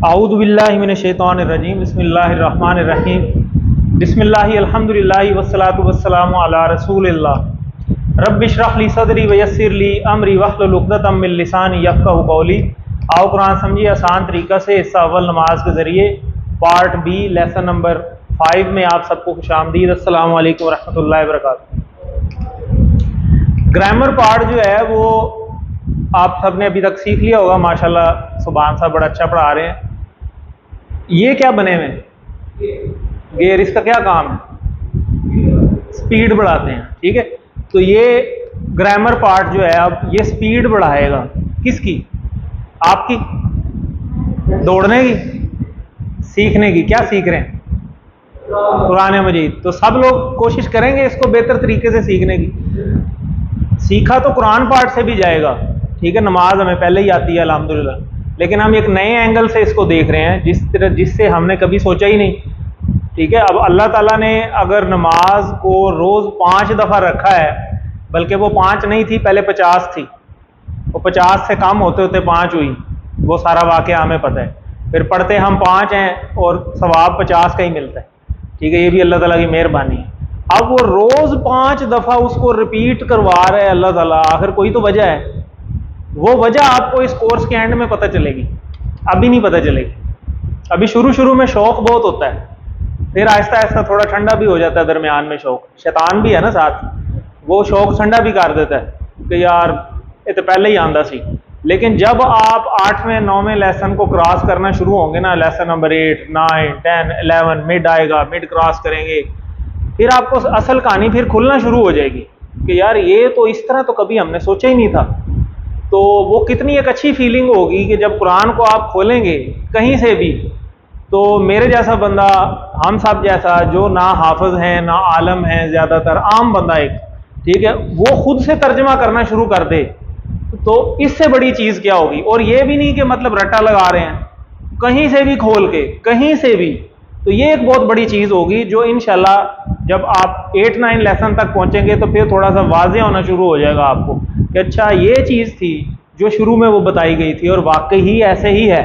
आऊज़ु बिल्लाहि मिनश शैतानिर रजीम बिस्मिल्लाहिर्रहमानिर रहीम बिस्मिल्लाहि अल्हम्दुलिल्लाहि वस्सलातु वस्सलामु अला रसूलिल्लाह रब्बि इश्रह ली सदरी व यस्सिर ली अमरी वहलुल उक़दतम मिन लिसानी यफ़क़हू क़ौली। आओ कुरान समझिए आसान तरीक़ा से। हिस्सा अव्वल नमाज के ज़रिए पार्ट बी लेसन नंबर 5 में आप सबको खुशामदीद। अस्सलामु अलैकुम रहमतुल्लाहि व बरकातुहू। ग्रामर पार्ट जो है वो आप सब ने अभी तक सीख लिया होगा माशाल्लाह। सुभान साहब बड़ा अच्छा पढ़ा रहे हैं। ये क्या बने हुए गेयर, इसका क्या काम है? स्पीड बढ़ाते हैं, ठीक है। तो ये ग्रामर पार्ट जो है अब ये स्पीड बढ़ाएगा किसकी? आपकी, दौड़ने की, सीखने की। क्या सीख रहे हैं? कुरान मजीद। तो सब लोग कोशिश करेंगे इसको बेहतर तरीके से सीखने की। सीखा तो कुरान पार्ट से भी जाएगा, ठीक है। नमाज हमें पहले ही आती है अल्हम्दुलिल्लाह, लेकिन हम एक नए एंगल से इसको देख रहे हैं जिससे हमने कभी सोचा ही नहीं, ठीक है। अब अल्लाह ताला ने अगर नमाज को रोज़ 5 दफ़ा रखा है, बल्कि वो 5 नहीं थी, पहले 50 थी, वो 50 से कम होते होते 5 हुई, वो सारा वाक़या हमें पता है। फिर पढ़ते हम 5 हैं और सवाब 50 का ही मिलता है, ठीक है। ये भी अल्लाह ताला की मेहरबानी है। अब वो रोज़ 5 दफ़ा उसको रिपीट करवा रहे हैं अल्लाह ताला, आखिर कोई तो वजह है। वो वजह आपको इस कोर्स के एंड में पता चलेगी, अभी नहीं पता चलेगी। अभी शुरू शुरू में शौक बहुत होता है, फिर आहिस्ता आहिस्ता थोड़ा ठंडा भी हो जाता है। दरमियान में शौक, शैतान भी है ना साथ, वो शौक ठंडा भी कर देता है कि यार ये तो पहले ही आंदा सी। लेकिन जब आप 8वें 9वें लेसन को क्रॉस करना शुरू होंगे ना, लेसन नंबर 8, 9, 10, 11, मिड आएगा, मिड क्रॉस करेंगे, फिर आपको असल कहानी फिर खुलना शुरू हो जाएगी कि यार ये तो इस तरह तो कभी हमने सोचा ही नहीं था। तो वो कितनी एक अच्छी फीलिंग होगी कि जब कुरान को आप खोलेंगे कहीं से भी, तो मेरे जैसा बंदा, हम सब जैसा जो ना हाफिज हैं ना आलम हैं, ज़्यादातर आम बंदा एक, ठीक है, वो खुद से तर्जमा करना शुरू कर दे, तो इससे बड़ी चीज़ क्या होगी। और ये भी नहीं कि मतलब रट्टा लगा रहे हैं, कहीं से भी खोल के, कहीं से भी, तो ये एक बहुत बड़ी चीज़ होगी जो इंशाल्लाह जब आप 8-9 लेसन तक पहुंचेंगे तो फिर थोड़ा सा वाज़ेह होना शुरू हो जाएगा आपको कि अच्छा ये चीज़ थी जो शुरू में वो बताई गई थी और वाकई ही ऐसे ही है।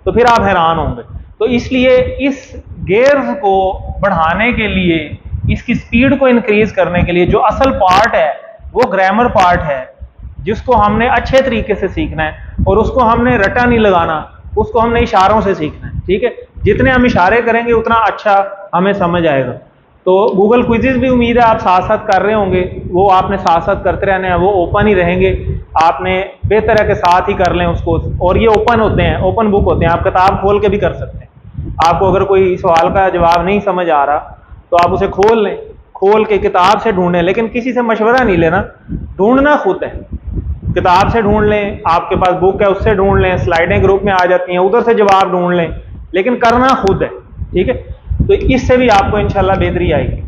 तो फिर आप हैरान होंगे। तो इसलिए इस गेयर्स को बढ़ाने के लिए, इसकी स्पीड को इंक्रीज करने के लिए जो असल पार्ट है वो ग्रामर पार्ट है, जिसको हमने अच्छे तरीके से सीखना है और उसको हमने रटा नहीं लगाना, उसको हमने इशारों से सीखना है, ठीक है। जितने हम इशारे करेंगे उतना अच्छा हमें समझ आएगा। तो गूगल क्विज़ेस भी उम्मीद है आप साथ साथ कर रहे होंगे, वो आपने साथ साथ करते रहने हैं, वो ओपन ही रहेंगे, आपने बेहतर है कि साथ ही कर लें उसको। और ये ओपन होते हैं, ओपन बुक होते हैं, आप किताब खोल के भी कर सकते हैं। आपको अगर कोई सवाल का जवाब नहीं समझ आ रहा तो आप उसे खोल लें, खोल के किताब से ढूंढें, लेकिन किसी से मशवरा नहीं लेना, ढूंढना खुद है। किताब से ढूंढ लें, आपके पास बुक है उससे ढूंढ लें, स्लाइडें ग्रुप में आ जाती हैं उधर से जवाब ढूंढ लें, लेकिन करना खुद है, ठीक है। तो इससे भी आपको इंशाल्लाह बेहतरी आएगी।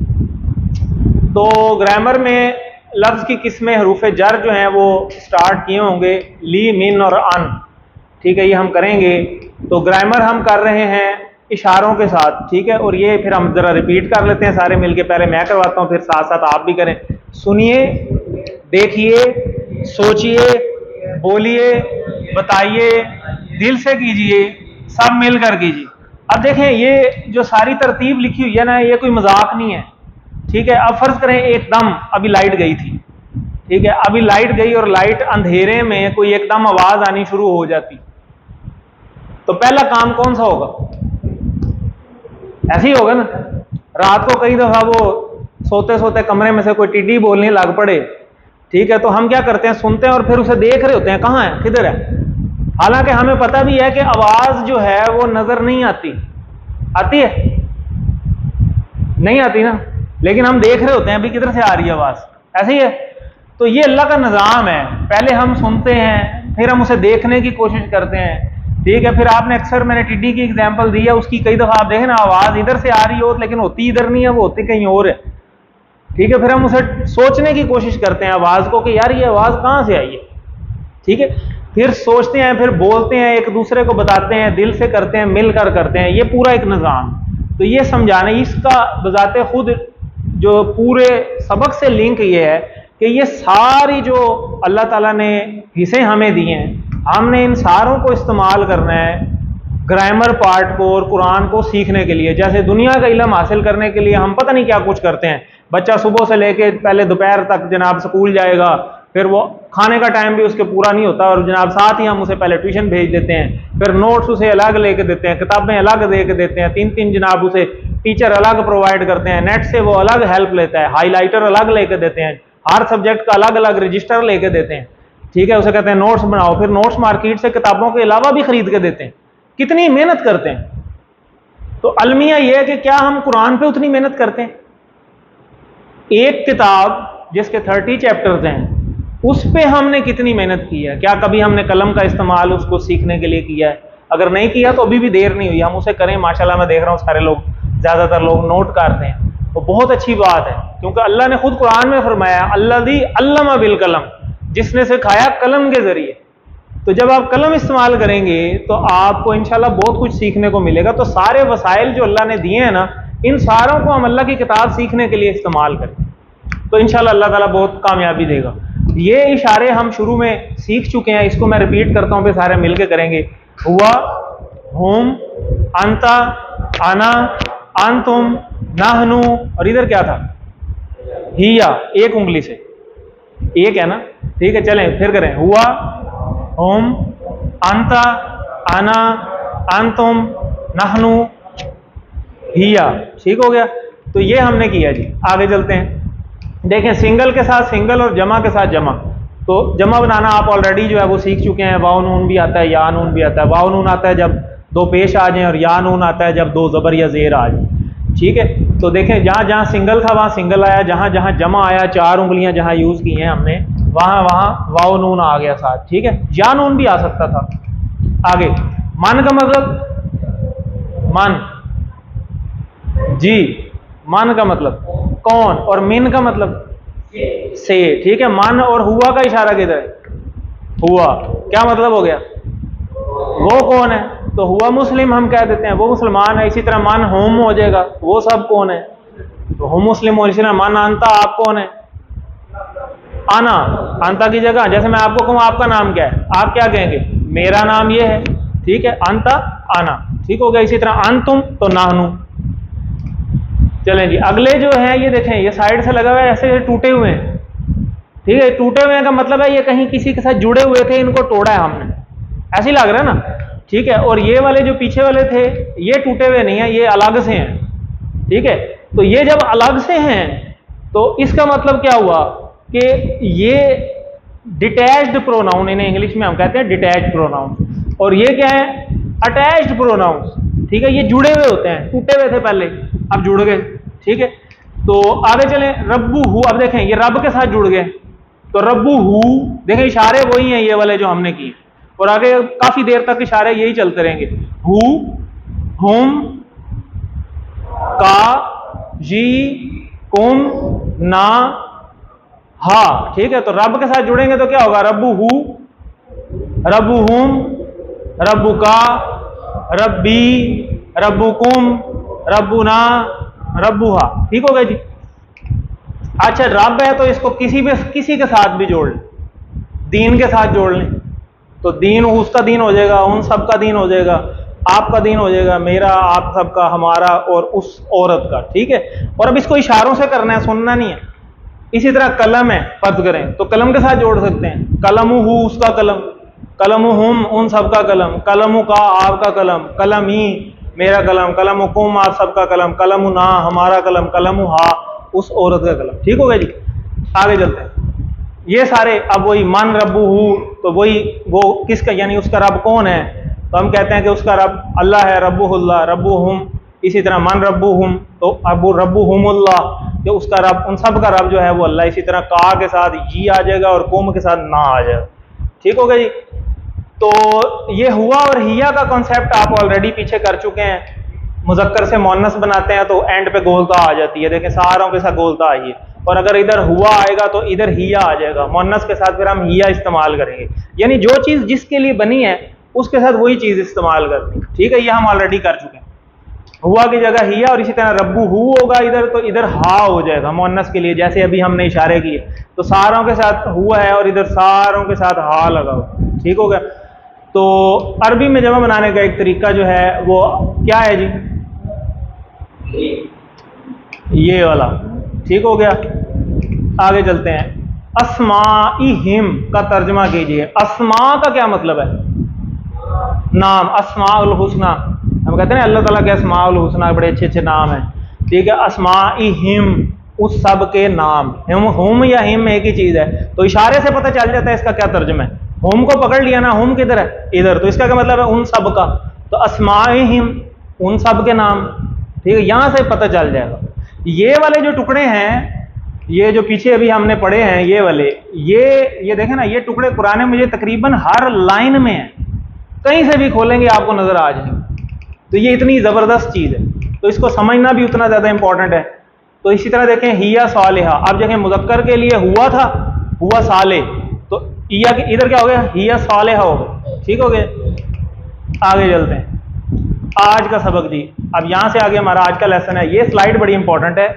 तो ग्रामर में लफ्ज़ की किस्में हरूफ जर जो हैं वो स्टार्ट किए होंगे ली, मिन और अन, ठीक है, ये हम करेंगे। तो ग्रामर हम कर रहे हैं इशारों के साथ, ठीक है। और ये फिर हम ज़रा रिपीट कर लेते हैं सारे मिलके। पहले मैं करवाता हूँ, फिर साथ साथ आप भी करें। सुनिए, देखिए, सोचिए, बोलिए, बताइए, दिल से कीजिए, सब मिलकर कीजिए। अब देखें ये जो सारी तरतीब लिखी हुई है ना, ये कोई मजाक नहीं है, ठीक है। अब फर्ज करें एकदम अभी लाइट गई थी, ठीक है, अभी लाइट गई और लाइट अंधेरे में कोई एकदम आवाज आनी शुरू हो जाती, तो पहला काम कौन सा होगा? ऐसे ही होगा ना। रात को कई दफा वो सोते सोते कमरे में से कोई टिड्डी बोलने लग पड़े, ठीक है, तो हम क्या करते हैं, सुनते हैं और फिर उसे देख रहे होते हैं कहाँ है, किधर है। हालांकि हमें पता भी है कि आवाज जो है वो नजर नहीं आती, आती है? नहीं आती ना, लेकिन हम देख रहे होते हैं अभी किधर से आ रही है आवाज, ऐसे ही है। तो ये अल्लाह का निज़ाम है, पहले हम सुनते हैं, फिर हम उसे देखने की कोशिश करते हैं, ठीक है। फिर आपने अक्सर, मैंने टिड्डी की एग्जांपल दी है, उसकी कई दफा आप देखें ना, आवाज इधर से आ रही हो लेकिन होती इधर नहीं है, वो होती कहीं और है, ठीक है। फिर हम उसे सोचने की कोशिश करते हैं आवाज को कि यार ये आवाज कहां से आई है, ठीक है। फिर सोचते हैं, फिर बोलते हैं, एक दूसरे को बताते हैं, दिल से करते हैं, मिलकर करते हैं, ये पूरा एक निज़ाम। तो ये समझाने, इसका बजाते खुद जो पूरे सबक से लिंक ये है कि ये सारी जो अल्लाह ताला ने हिस्से हमें दिए हैं, हमने इन सारों को इस्तेमाल करना है ग्रामर पार्ट को और कुरान को सीखने के लिए। जैसे दुनिया का इल्म हासिल करने के लिए हम पता नहीं क्या कुछ करते हैं। बच्चा सुबह से लेके पहले दोपहर तक जनाब स्कूल जाएगा, फिर वो खाने का टाइम भी उसके पूरा नहीं होता और जनाब साथ ही हम उसे पहले ट्यूशन भेज देते हैं, फिर नोट्स उसे अलग लेके देते हैं, किताबें अलग दे के देते हैं, 3-3 जनाब उसे टीचर अलग प्रोवाइड करते हैं, नेट से वो अलग हेल्प लेता है, हाईलाइटर अलग लेके देते हैं, हर सब्जेक्ट का अलग अलग रजिस्टर लेके देते हैं, ठीक है। उसे कहते हैं नोट्स बनाओ, फिर नोट्स मार्केट से किताबों के अलावा भी खरीद के देते हैं। कितनी मेहनत करते हैं। तो अलमिया यह है कि क्या हम कुरान पे उतनी मेहनत करते हैं? एक किताब जिसके 30 चैप्टर्स हैं उस पे हमने कितनी मेहनत की है? क्या कभी हमने कलम का इस्तेमाल उसको सीखने के लिए किया है? अगर नहीं किया तो अभी भी देर नहीं हुई, हम उसे करें। माशाल्लाह मैं देख रहा हूँ सारे लोग, ज़्यादातर लोग नोट करते हैं, तो बहुत अच्छी बात है, क्योंकि अल्लाह ने खुद कुरान में फरमाया अल्लज़ी अल्लमा बिल कलम, जिसने सिखाया कलम के जरिए। तो जब आप कलम इस्तेमाल करेंगे तो आपको इंशाल्लाह बहुत कुछ सीखने को मिलेगा। तो सारे वसाइल जो अल्लाह ने दिए हैं ना, इन सारों को हम अल्लाह की किताब सीखने के लिए इस्तेमाल करें तो इंशाल्लाह अल्लाह ताला बहुत कामयाबी देगा। ये इशारे हम शुरू में सीख चुके हैं, इसको मैं रिपीट करता हूं, फिर सारे मिलके करेंगे। हुआ, हुम, अंता, आना, अंतुम, नाहनु, और इधर क्या था? हिया, एक उंगली से, एक है ना, ठीक है। चलें फिर करें। हुआ, हुम, अंता, आना, अंतुम, नाहनु, हिया, ठीक हो गया। तो ये हमने किया जी। आगे चलते हैं, देखें सिंगल के साथ सिंगल और जमा के साथ जमा। तो जमा बनाना आप ऑलरेडी जो है वो सीख चुके हैं। वाव नून भी आता है, या नून भी आता है। वाव नून आता है जब दो पेश आ जाएं, और या नून आता है जब दो ज़बर या ज़ेर आ जाए, ठीक है। तो देखें जहाँ जहाँ सिंगल था वहाँ सिंगल आया, जहाँ जहाँ जमा आया, 4 उंगलियाँ जहाँ यूज़ की हैं हमने, वहाँ वहाँ वाव नून आ गया साथ, ठीक है। या नून भी आ सकता था। आगे, मन का मतलब, मन, जी, मन का मतलब कौन, और मिन का मतलब से, ठीक है। मन और हुआ का इशारा किधर है? हुआ, क्या मतलब हो गया? वो कौन है? तो हुआ मुस्लिम हम कह देते हैं, वो मुसलमान है। इसी तरह मन होम हो जाएगा, वो सब कौन है? तो हम मुस्लिम हो। इसी तरह मन अंता, आप कौन है? आना, अंता की जगह जैसे मैं आपको कहूँ आपका नाम क्या है, आप क्या कहेंगे? मेरा नाम ये है, ठीक है। अंता, आना, ठीक हो गया। इसी तरह अंतुम, तो नाहनु। चलें जी, अगले जो है ये देखें, ये साइड से लगा हुआ है, ऐसे टूटे हुए हैं, ठीक है। टूटे हुए का मतलब है ये कहीं किसी के साथ जुड़े हुए थे, इनको तोड़ा है हमने, ऐसे ही लग रहा है ना, ठीक है। और ये वाले जो पीछे वाले थे ये टूटे हुए नहीं है, ये अलग से हैं, ठीक है। तो ये जब अलग से हैं तो इसका मतलब क्या हुआ कि ये डिटैच्ड प्रोनाउन, इन्हें इंग्लिश में हम कहते हैं डिटैच्ड प्रोनाउन, और ये क्या है? अटैच्ड प्रोनाउंस, ठीक है। ये जुड़े हुए होते हैं, टूटे हुए थे पहले, अब जुड़ गए, ठीक है। तो आगे चलें, रब्बू हु, अब देखें ये रब के साथ जुड़ गए, तो रब्बू हु, देखें इशारे वही हैं ये वाले जो हमने किए, और आगे काफी देर तक इशारे यही चलते रहेंगे। हु, हुम, का, जी, कुम, ना, हा, ठीक है। तो रब के साथ जुड़ेंगे तो क्या होगा? रब्बू हु, रब्बू हुम, रब्बू का, रब्बी, रब्बू कुम, रब्बू ना, रब्बू हा, ठीक हो गया जी। अच्छा, रब है तो इसको किसी के साथ भी जोड़ लें, दीन के साथ जोड़ लें, तो दीन उसका दीन हो जाएगा, उन सब का दीन हो जाएगा, आपका दीन हो जाएगा, मेरा, आप सबका, हमारा और उस औरत का, ठीक है। और अब इसको इशारों से करना है, सुनना नहीं है। इसी तरह कलम है, फर्ज करें तो कलम के साथ जोड़ सकते हैं, कलम हु, उसका कलम, कलम हुम, उन सबका कलम, कलम का, आपका कलम, कलम ही, मेरा कलम, कलम कुम, आप सबका कलम, कलम ना, हमारा कलम, कलम हा, उस औरत का कलम, ठीक हो गया जी। आगे चलते हैं, ये सारे अब वही मन रब्बू हु, तो वही वो किसका, यानी उसका रब कौन है? तो हम कहते हैं कि उसका रब अल्लाह है, रब्बुहुल्लाह, रब्बुहुम। इसी तरह मन रब्बुहुम, तो अबू रब्बुहुमुल्लाह, जो उसका रब, उन सब का रब जो है वो अल्लाह। इसी तरह का के साथ जी आ जाएगा और कुम के साथ ना आ जाएगा, ठीक हो गया जी। तो ये हुआ और हिया का कॉन्सेप्ट आप ऑलरेडी पीछे कर चुके हैं। मुजक्कर से मोन्नस बनाते हैं तो एंड पे गोलता आ जाती है, देखें सारों के साथ गोलता आई है। और अगर इधर हुआ आएगा तो इधर हिया आ जाएगा, मोन्नस के साथ फिर हम हिया इस्तेमाल करेंगे, यानी जो चीज जिसके लिए बनी है उसके साथ वही चीज इस्तेमाल करनी, ठीक है। ये हम ऑलरेडी कर चुके हैं, हुआ की जगह हिया। और इसी तरह रब्बू हु होगा इधर, तो इधर हा हो जाएगा मोन्नस के लिए, जैसे अभी हमने इशारे किए। तो सारों के साथ हुआ है और इधर सारों के साथ हा लगा हुआ, ठीक हो गया। तो अरबी में जमा बनाने का एक तरीका जो है वो क्या है जी? ये वाला। ठीक हो गया, आगे चलते हैं। अस्माइहिम का तर्जमा कीजिए। अस्मा का क्या मतलब है? नाम। अस्माउल हुस्ना, हम कहते हैं अल्लाह ताला के अस्माउल हुस्ना बड़े अच्छे अच्छे नाम हैं। ठीक है, अस्माइहिम उस सब के नाम। हुम या हिम एक ही चीज है, तो इशारे से पता चल जाता है इसका क्या तर्जमा है। हुम को पकड़ लिया ना, हुम किधर है? इधर, तो इसका क्या मतलब है? उन सब का। तो अस्माइहिम उन सब के नाम। ठीक है, यहां से पता चल जाएगा। ये वाले जो टुकड़े हैं, ये जो पीछे अभी हमने पढ़े हैं, ये वाले, ये देखें ना, ये टुकड़े कुरान में मुझे तकरीबन हर लाइन में है, कहीं से भी खोलेंगे आपको नजर आ जाएंगे। तो ये इतनी जबरदस्त चीज है, तो इसको समझना भी उतना ज्यादा इंपॉर्टेंट है। तो इसी तरह देखें हिया सालिहा, अब देखें मुज़क्कर के लिए हुआ था, हुआ साले, तो इधर क्या हो गया? हिया सालिहा हो गया। ठीक हो गया, आगे चलते हैं। आज का सबक जी, अब यहां से आगे हमारा आज का लेसन है। ये स्लाइड बड़ी इंपॉर्टेंट है,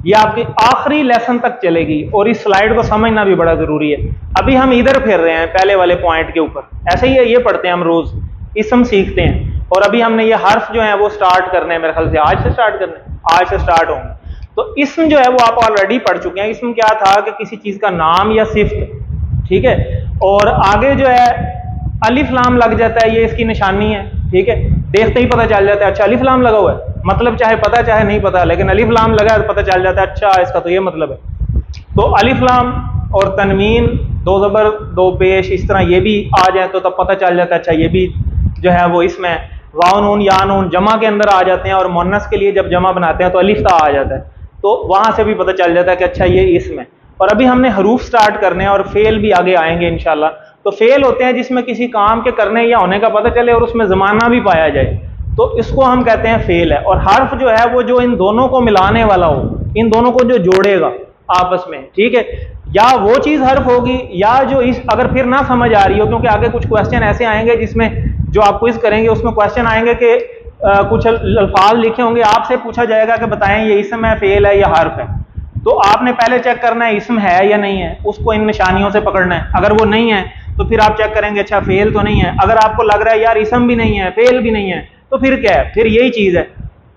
ये आपकी आखिरी लेसन तक चलेगी, और इस स्लाइड को समझना भी बड़ा जरूरी है। अभी हम इधर फिर रहे हैं पहले वाले पॉइंट के ऊपर। ऐसे ही है, ये पढ़ते हैं हम रोज, इसम सीखते हैं, और अभी हमने ये हर्फ जो है वो स्टार्ट करने हैं, मेरे ख्याल से आज से स्टार्ट करने, आज से स्टार्ट होंगे। तो इसम जो है वो आप ऑलरेडी पढ़ चुके हैं। इसम क्या था कि किसी चीज का नाम या सिफ्त। ठीक है, और आगे जो है अलिफ लाम लग जाता है, ये इसकी निशानी है। ठीक है, देखते ही पता चल जाता है, अच्छा अलिफ लाम लगा हुआ है, मतलब चाहे पता चाहे नहीं पता, लेकिन अलिफ लाम लगा है तो पता चल जाता है, अच्छा इसका तो ये मतलब है। तो अलिफ लाम और तनवीन, दो ज़बर दो पेश, इस तरह ये भी आ जाए तो तब पता चल जाता है, अच्छा ये भी जो है वो इसमें वाव नून या नून जमा के अंदर आ जाते हैं, और मुन्नस के लिए जब जमा बनाते हैं तो अलिफ ता आ जाता है, तो वहां से भी पता चल जाता है कि अच्छा ये इसमें। और अभी हमने हरूफ स्टार्ट करने हैं, और फेल भी आगे आएंगे इंशाल्लाह। तो फेल होते हैं जिसमें किसी काम के करने या होने का पता चले और उसमें जमाना भी पाया जाए, तो इसको हम कहते हैं फेल है। और हर्फ जो है वो जो इन दोनों को मिलाने वाला हो, इन दोनों को जो जोड़ेगा आपस में। ठीक है, या वो चीज हर्फ होगी, या जो इस, अगर फिर ना समझ आ रही हो, क्योंकि आगे कुछ क्वेश्चन ऐसे आएंगे जिसमें जो आप क्विज करेंगे उसमें क्वेश्चन आएंगे कि कुछ अल्फाज लिखे होंगे, आपसे पूछा जाएगा कि बताएं ये इसम है, फेल है या हर्फ है। तो आपने पहले चेक करना है इसम है या नहीं है, उसको इन निशानियों से पकड़ना है। अगर वो नहीं है तो फिर आप चेक करेंगे, अच्छा फेल तो नहीं है। अगर आपको लग रहा है यार इसम भी नहीं है, फेल भी नहीं है, तो फिर क्या है? फिर यही चीज है।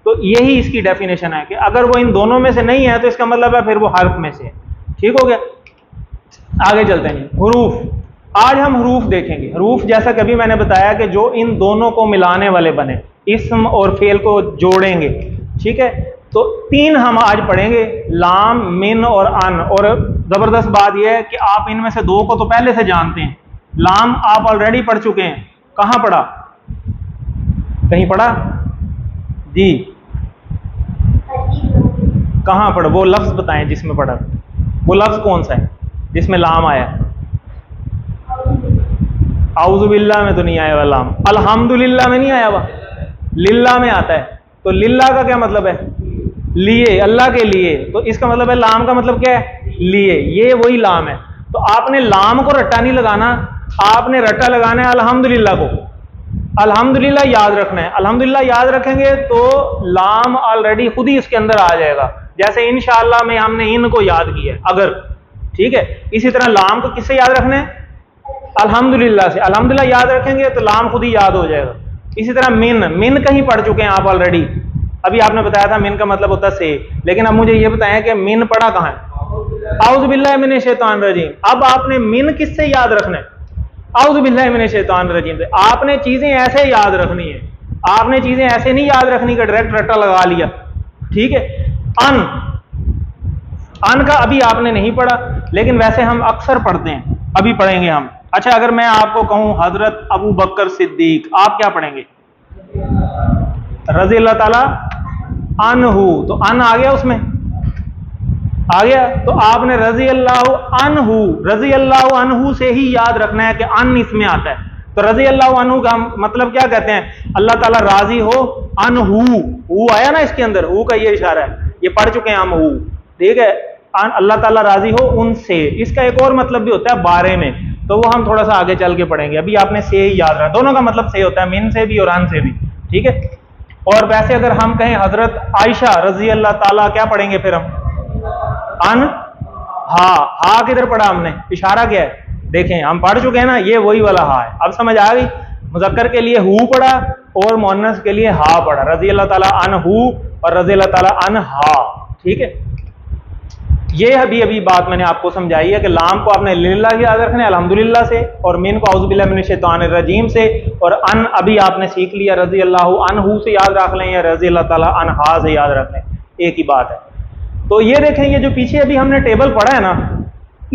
तो यही इसकी डेफिनेशन है कि अगर वो इन दोनों में से नहीं है तो इसका मतलब है फिर वो हर्फ में से है। ठीक हो गया, आगे चलते हैं। हरूफ, आज हम हरूफ देखेंगे। हरूफ जैसा कभी मैंने बताया कि जो इन दोनों को मिलाने वाले बने, इसम और फेल को जोड़ेंगे। ठीक है, तो तीन हम आज पढ़ेंगे, लाम, मिन और अन। और जबरदस्त बात यह है कि आप इनमें से दो को तो पहले से जानते हैं। लाम आप ऑलरेडी पढ़ चुके हैं, कहां पढ़ा? कहीं पढ़ा जी? कहां पढ़ा? वो लफ्ज बताएं जिसमें पढ़ा, वो लफ्ज कौन सा है जिसमें लाम आया? आउज़ु बिल्लाह में तो नहीं आया हुआ लाम, अल्हम्दुलिल्लाह में नहीं आया हुआ, लिल्लाह में आता है। तो लिल्लाह का क्या मतलब है? लिए, अल्लाह के लिए। तो इसका मतलब है, लाम का मतलब क्या है? लिए, ये वही लाम है। तो आपने लाम को रट्टा नहीं लगाना, आपने रट्टा लगाना है अल्हम्दुलिल्लाह को। अल्हम्दुलिल्लाह याद रखना है। अल्हम्दुलिल्लाह याद रखेंगे तो लाम ऑलरेडी खुद ही इसके अंदर आ जाएगा, जैसे इंशाअल्लाह में हमने इन को याद किया अगर। ठीक है, इसी तरह लाम को किससे याद रखना है? अल्हम्दुलिल्लाह से। अल्हम्दुलिल्लाह याद रखेंगे तो लाम खुद ही याद हो जाएगा। इसी तरह मिन, मिन कहीं पढ़ चुके हैं आप ऑलरेडी, अभी आपने बताया था मिन का मतलब होता है से, लेकिन अब मुझे यह बताएं कि मिन पढ़ा कहां है? आउज़ु बिल्लाहि मिनश शैतानिर रजीम। अब आपने मिन किससे याद रखना है? आउज़ु बिल्लाहि मिनश शैतानिर रजीम से। आपने चीजें ऐसे याद रखनी है, आपने चीजें ऐसे नहीं याद रखनी कि डायरेक्ट रट्टा लगा लिया। ठीक है, अन, अन का अभी आपने नहीं पढ़ा, लेकिन वैसे हम अक्सर पढ़ते हैं, अभी पढ़ेंगे हम। अच्छा, अगर मैं आपको कहूं हजरत अबू बकर सिद्दीक, आप क्या पढ़ेंगे? रज़ी अल्लाह ताला अनहु, तो अन आ गया, उसमें आ गया। तो आपने रज़ी अल्लाह अनहु, रज़ी अल्लाह अनहु से ही याद रखना है कि अन इसमें आता है। तो रज़ी अल्लाह अनहु का मतलब क्या कहते हैं? अल्लाह ताला राजी हो। अनहु, हु आया ना इसके अंदर, हु का ये इशारा है, ये पढ़ चुके हैं हम हु। ठीक है, अल्लाह ताला राजी हो उनसे। इसका एक और मतलब भी होता है बारे में, तो वो हम थोड़ा सा आगे चल के पढ़ेंगे। अभी आपने से ही याद रखना, दोनों का मतलब से होता है, मिन से भी और अन से भी। ठीक है, और वैसे अगर हम कहें हजरत आयशा रजी अल्लाह ताला, क्या पढ़ेंगे फिर हम? अन हा। हा किधर पढ़ा हमने? इशारा क्या है? देखें हम पढ़ चुके हैं ना, ये वही वाला हा है। अब समझ आ गई? मुज़क्कर के लिए हु पढ़ा और मुअन्नस के लिए हा पढ़ा, रज़ी अल्लाह ताला अन्हु और रज़ी अल्लाह ताला अन्हा। ठीक है, ये अभी बात मैंने आपको समझाई है कि लाम को आपने लिल्लाह याद रखना है अल्हम्दुलिल्लाह से, और मिन को औज़ु बिल्लाहि मिनश शैतानिर रजीम से, और अन अभी आपने सीख लिया रज़ी अल्लाहु अन्हु से याद रख लें या रज़ी अल्लाह ताला अन्हा से याद रख लें, एक ही बात है। तो ये देखें, ये जो पीछे अभी हमने टेबल पढ़ा है ना,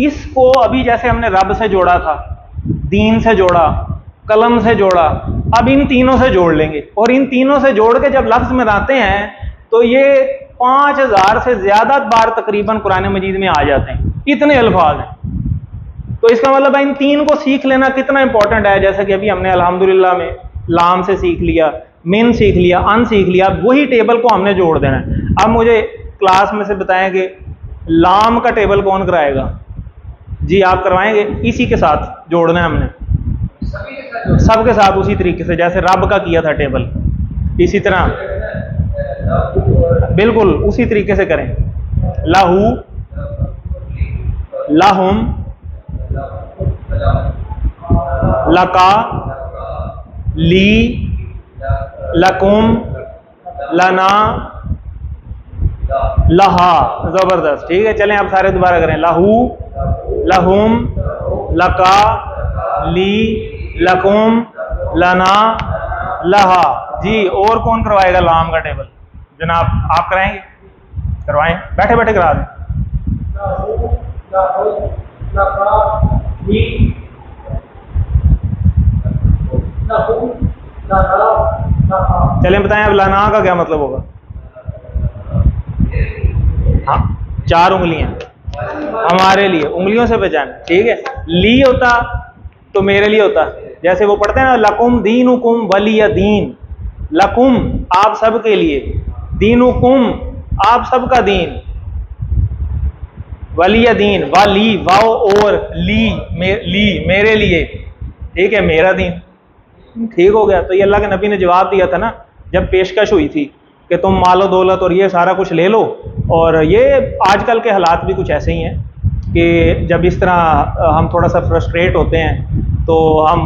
इसको अभी जैसे हमने रब से जोड़ा था, दीन से जोड़ा, कलम से जोड़ा, अब इन तीनों से जोड़ लेंगे, और इन तीनों से जोड़ के जब लफ्ज़ में आते हैं तो ये 5000 से ज़्यादा बार तकरीबन कुरान मजीद में आ जाते हैं, इतने अल्फाज हैं। तो इसका मतलब है इन तीन को सीख लेना कितना इंपॉर्टेंट है। जैसा कि अभी हमने अल्हम्दुलिल्लाह में लाम से सीख लिया, मिन सीख लिया, अन सीख लिया, वही टेबल को हमने जोड़ देना है। अब मुझे क्लास में से बताएं कि लाम का टेबल कौन कराएगा? जी आप करवाएंगे? इसी के साथ जोड़ना है हमने, सबके साथ उसी तरीके से जैसे रब का किया था टेबल, इसी तरह बिल्कुल उसी तरीके से करें। लहू, लहुम, लका, ली, लकुम, लना, लहा। जबरदस्त, ठीक है, चलें आप सारे दोबारा करें। लहू, लहुम, लका, ली, लकुम, लना, लहा। जी और कौन करवाएगा लाम का टेबल? जनाब आप कराएंगे? करवाएं, बैठे बैठे करा दें। चलें बताएं अब लाना का क्या मतलब होगा? हाँ, 4 उंगलियां हमारे लिए, उंगलियों से पहचान। ठीक है, ली होता तो मेरे लिए होता, जैसे वो पढ़ते हैं ना, लकुम दीनुकुम वलिय दीन, लकुम आप सब के लिए, दीनुकुम आप सब का दीन, वलिय दीन, वाली वाओ और ली मेरे लिए, ठीक है, मेरा दीन। ठीक हो गया। तो ये अल्लाह के नबी ने जवाब दिया था ना जब पेशकश हुई थी कि तुम मालो दौलत और ये सारा कुछ ले लो। और ये आजकल के हालात भी कुछ ऐसे ही हैं कि जब इस तरह हम थोड़ा सा फ्रस्ट्रेट होते हैं तो हम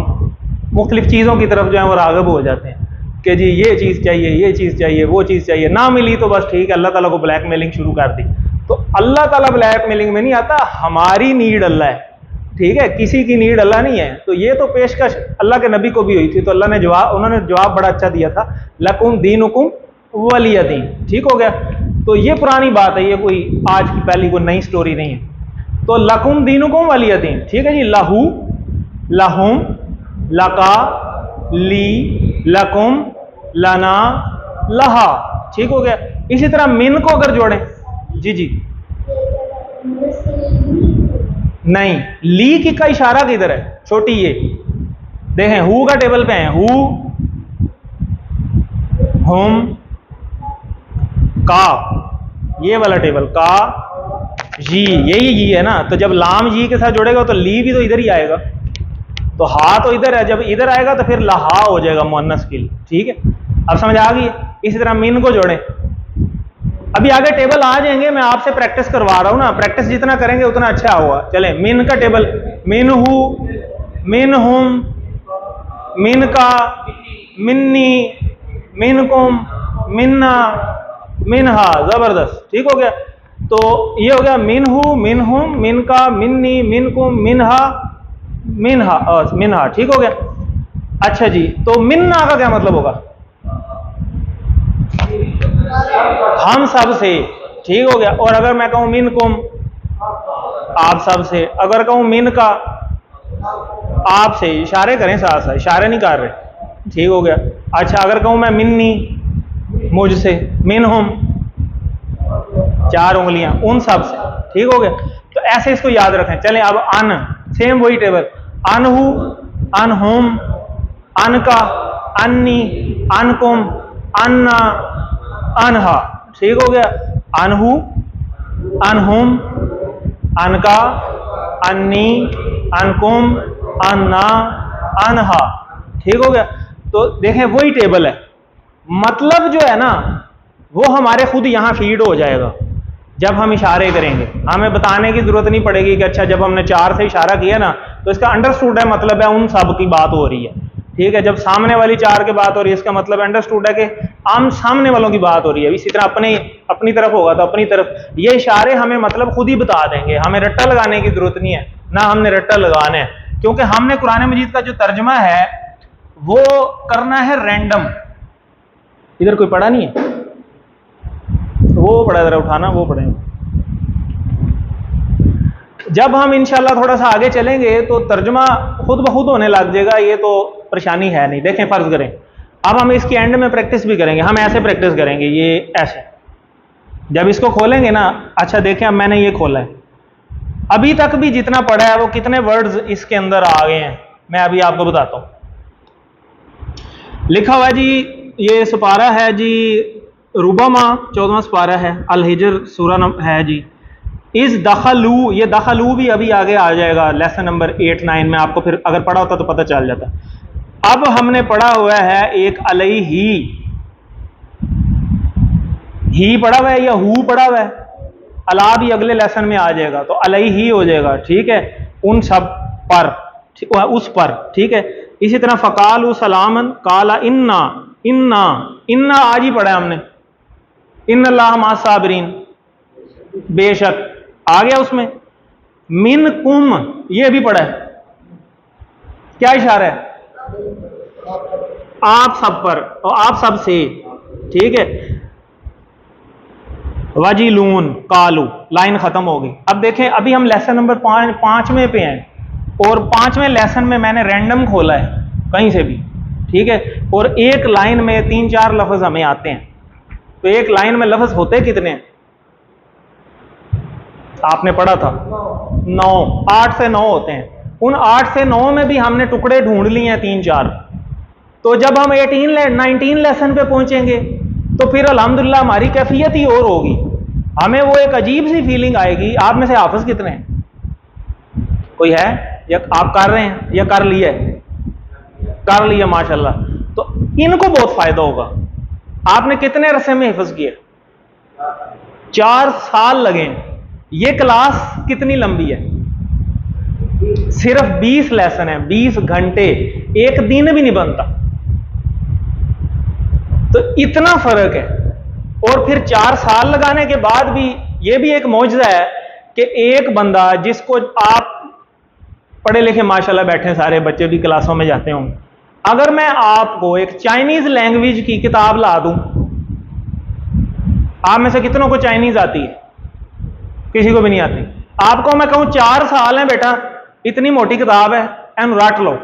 मुख्तलिफ चीज़ों की तरफ जो है वो राग़िब हो जाते हैं कि जी ये चीज़ चाहिए, ये चीज़ चाहिए, वो चीज़ चाहिए, ना मिली तो बस ठीक है, अल्लाह ताला को ब्लैकमेलिंग शुरू कर दी। तो अल्लाह ताला ब्लैकमेलिंग में नहीं आता, हमारी नीड अल्लाह है। ठीक है, किसी की नीड अल्लाह नहीं है। तो ये तो पेशकश अल्लाह के नबी को भी हुई थी, तो अल्लाह ने उन्होंने जवाब बड़ा अच्छा दिया था, लकुम दीनुकुम वलिय दीन। ठीक हो गया। तो ये पुरानी बात है, ये कोई आज की पहली कोई नई स्टोरी नहीं है। तो लकुम दीनुकुम वलिय दीन, ठीक है जी। लहू, लहुम, लका, ली, लकुम, लना, लहा। ठीक हो गया। इसी तरह मिन को अगर जोड़ें, जी जी नहीं, ली की का इशारा किधर है? छोटी ये देखें, हु का टेबल पे है, हु, हुम, का, ये वाला टेबल, का, जी, यही है ना। तो जब लाम जी के साथ जोड़ेगा तो ली भी तो इधर ही आएगा, तो हा तो इधर है, जब इधर आएगा तो फिर लहा हो जाएगा मुअन्नस के लिए। ठीक है, अब समझ आ गई। इसी तरह मिन को जोड़ें, अभी आगे टेबल आ जाएंगे, मैं आपसे प्रैक्टिस करवा रहा हूं ना, प्रैक्टिस जितना करेंगे उतना अच्छा होगा। चले, मिन का टेबल, मिन हु, मिन हुम, मिन का, मिन्नी, मिनकुम, मिन्ना, मिनहा। जबरदस्त, ठीक हो गया। तो ये हो गया मिन हु, मिन हुम, मिन का, मिन्नी, मिनकुम, मिनहा, मिनहा। ठीक हो गया। अच्छा जी, तो मिन्ना का क्या मतलब होगा? हम सब से। ठीक हो गया। और अगर मैं कहूं मिनकुम, आप सब से। अगर कहूं मिन का, आप से। इशारे करें साथ साथ, इशारे नहीं कर रहे। ठीक हो गया। अच्छा, अगर कहूं मैं मिन्नी, मुझसे, मिनहुम, 4 उंगलियां, उन सब से। ठीक हो गया। तो ऐसे इसको याद रखें। चलें अब अन, सेम वही टेबल, अनहु, अनहुम, अनका, अन्नी, अनकुम, अन्ना, अनहा। ठीक हो गया। अनहु, अनहुम, अनका, अन्नी, अनकुम, अन्ना, अनहा। ठीक हो गया। तो देखें वही टेबल है, मतलब जो है ना वो हमारे खुद यहां फीड हो जाएगा जब हम इशारे करेंगे। हमें बताने की जरूरत नहीं पड़ेगी कि अच्छा जब हमने 4 से इशारा किया ना तो इसका अंडरस्टूड है, मतलब है उन सब की बात हो रही है। ठीक है, जब सामने वाली चार की बात हो रही है इसका मतलब अंडरस्टूड है कि आम सामने वालों की बात हो रही है। इसी तरह अपनी तरफ होगा तो अपनी तरफ। ये इशारे हमें मतलब खुद ही बता देंगे, हमें रट्टा लगाने की जरूरत नहीं है, ना हमने रट्टा लगाना है, क्योंकि हमने कुरान मजीद का जो तर्जमा है वो करना है रैंडम। इधर कोई पढ़ा नहीं है? वो पढ़ा, जरा उठाना, वो पढ़ेंगे। जब हम इंशाल्लाह थोड़ा सा आगे चलेंगे तो तर्जमा खुद ब खुद होने लग जाएगा, ये तो परेशानी है नहीं। देखें, फर्ज करें अब हम इसके एंड में प्रैक्टिस भी करेंगे। हम ऐसे प्रैक्टिस करेंगे, ये ऐसे जब इसको खोलेंगे ना। अच्छा देखें, अब मैंने ये खोला है, अभी तक भी जितना पढ़ा है वो कितने वर्ड्स इसके अंदर आ गए हैं मैं अभी आपको बताता हूं। लिखा हुआ जी, ये सुपारा है जी रुबमा, 14वां सुपारा है, अल हिजर सूरा है जी। इस दखलू, ये दखलू भी अभी आगे आ जाएगा लेसन नंबर 8, 9 में, आपको फिर अगर पढ़ा होता तो पता चल जाता। अब हमने पढ़ा हुआ है एक अलैहि, ही पढ़ा हुआ है या हु पढ़ा हुआ है, अला भी अगले लेसन में आ जाएगा तो अलैहि हो जाएगा। ठीक है, उन सब पर, उस पर। ठीक है, इसी तरह फ़कालू सलामन, काला इन्ना, इन्ना, इन्ना आज ही पढ़ा है हमने, इन्नल्लाह मा साबिरीन, बेशक आ गया उसमें। मिन कुम, ये भी पढ़ा है, क्या इशारा है? आप सब पर और आप सब से। ठीक है, वजीलून, कालू, लाइन खत्म हो गई। अब देखें, अभी हम लेसन नंबर 5वें पे हैं और 5वें लेसन में मैंने रैंडम खोला है कहीं से भी। ठीक है, और एक लाइन में 3-4 लफ्ज हमें आते हैं, तो एक लाइन में लफ्ज होते कितने हैं? आपने पढ़ा था 9, 8 से 9 होते हैं। उन 8 से 9 में भी हमने टुकड़े ढूंढ लिए हैं 3-4। तो जब हम 19 लेसन पे पहुंचेंगे तो फिर अल्हम्दुलिल्लाह हमारी कैफियत ही और होगी, हमें वो एक अजीब सी फीलिंग आएगी। आप में से हाफिज कितने हैं? कोई है या आप कर रहे हैं या कर लिया? कर लिया, माशाल्लाह। तो इनको बहुत फायदा होगा। आपने कितने अरसे में हिफ्ज किया? 4 साल लगे। ये क्लास कितनी लंबी है? सिर्फ 20 लेसन है, 20 घंटे, एक दिन भी नहीं बनता। तो इतना फर्क है। और फिर 4 साल लगाने के बाद भी ये भी एक मौजज़ा है कि एक बंदा जिसको आप पढ़े लिखे माशाल्लाह बैठे, सारे बच्चे भी क्लासों में जाते होंगे, अगर मैं आपको एक चाइनीज लैंग्वेज की किताब ला दूं, आप में से कितनों को चाइनीज आती है? किसी को भी नहीं आती। आपको मैं कहूं 4 साल है बेटा, इतनी मोटी किताब है, एन रट लो,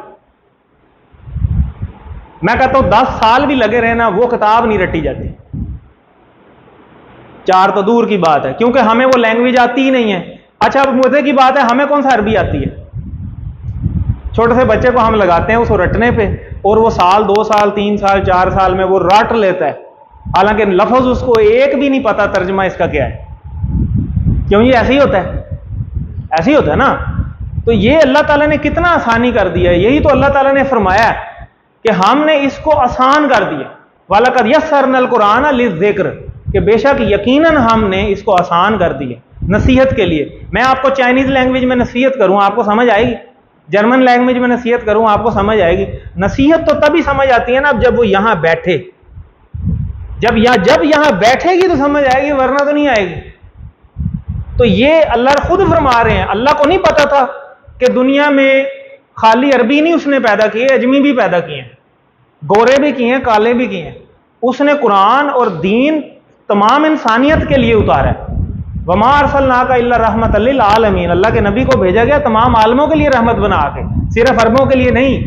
मैं कहता हूं 10 साल भी लगे रहे ना, वो किताब नहीं रटी जाती। 4 तो दूर की बात है, क्योंकि हमें वो लैंग्वेज आती ही नहीं है। अच्छा, अब मजे की बात है, हमें कौन सा अरबी आती है? छोटे से बच्चे को हम लगाते हैं उसको रटने पे, और वो साल, 2 साल, 3 साल, 4 साल में वो रट लेता है, हालांकि लफ्ज उसको एक भी नहीं पता तर्जमा इसका क्या है। क्यों? ये ऐसे ही होता है, ऐसे ही होता है ना। तो ये अल्लाह ताला ने कितना आसानी कर दिया है। यही तो अल्लाह ताला ने फरमाया कि हमने इसको आसान कर दिया, वलक़द यस्सरनल कुरान लिज़्ज़िक्र, कि बेशक यकीनन हमने इसको आसान कर दिया नसीहत के लिए। मैं आपको चाइनीज लैंग्वेज में नसीहत करूं, आपको समझ आएगी? जर्मन लैंग्वेज में नसीहत करूं, आपको समझ आएगी? नसीहत तो तभी समझ आती है ना जब वो यहां बैठे, जब यहां बैठेगी तो समझ आएगी, वरना तो नहीं आएगी। तो ये अल्लाह खुद फरमा रहे हैं, अल्लाह को नहीं पता था कि दुनिया में खाली अरबी नहीं उसने पैदा किए, अजमी भी पैदा किए हैं, गोरे भी किए हैं, काले भी किए हैं। उसने कुरान और दीन तमाम इंसानियत के लिए उतारा है। वमा अरसलनाका इल्ला रहमतल लिल आलमीन, अल्लाह के नबी को भेजा गया तमाम आलमों के लिए रहमत बना के, सिर्फ अरबों के लिए नहीं।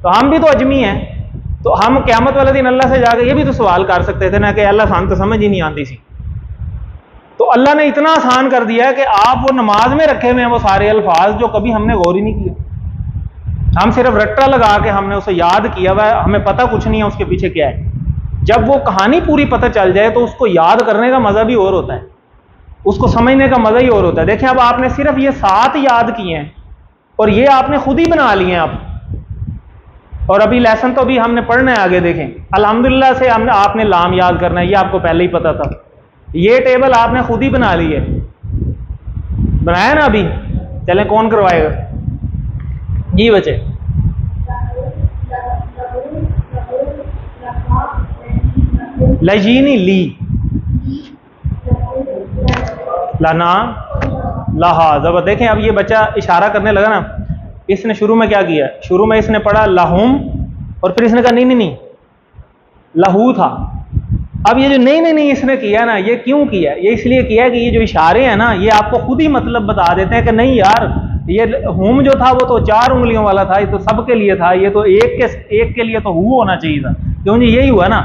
तो हम भी तो अजमी हैं, तो हम क़यामत वाले दिन अल्लाह से जाके ये भी तो सवाल कर सकते थे ना कि अल्लाह सान तो समझ ही नहीं आती सी। तो अल्लाह ने इतना आसान कर दिया है कि आप वो नमाज में रखे हुए हैं वो सारे अल्फाज जो कभी हमने गौर ही नहीं किया। हम सिर्फ रट्टा लगा के हमने उसे याद किया हुआ है, हमें पता कुछ नहीं है उसके पीछे क्या है। जब वो कहानी पूरी पता चल जाए तो उसको याद करने का मजा भी और होता है, उसको समझने का मजा ही और होता है। देखिए, अब आपने सिर्फ ये 7 याद किए हैं और ये आपने खुद ही बना लिए हैं आप, और अभी लेसन तो अभी हमने पढ़ना है आगे। देखें, अल्हम्दुलिल्लाह से हमने आपने लाम याद करना है, ये आपको पहले ही पता था। ये टेबल आपने खुद ही बना ली है, बनाया ना अभी? चलें, कौन करवाएगा जी बच्चे? लजीनी ली, लना लहा। जबर देखें, अब ये बच्चा इशारा करने लगा ना, इसने शुरू में क्या किया, शुरू में इसने पढ़ा लहुम और फिर इसने कहा नहीं नहीं नहीं लहू था। अब ये जो नहीं नहीं नहीं इसने किया ना, ये क्यों किया, ये इसलिए किया कि ये जो इशारे हैं ना, ये आपको खुद ही मतलब बता देते हैं कि नहीं यार, ये हुम जो था वो तो 4 उंगलियों वाला था, ये तो सबके लिए था, ये तो एक के लिए तो हु होना चाहिए था, क्योंकि यही हुआ ना।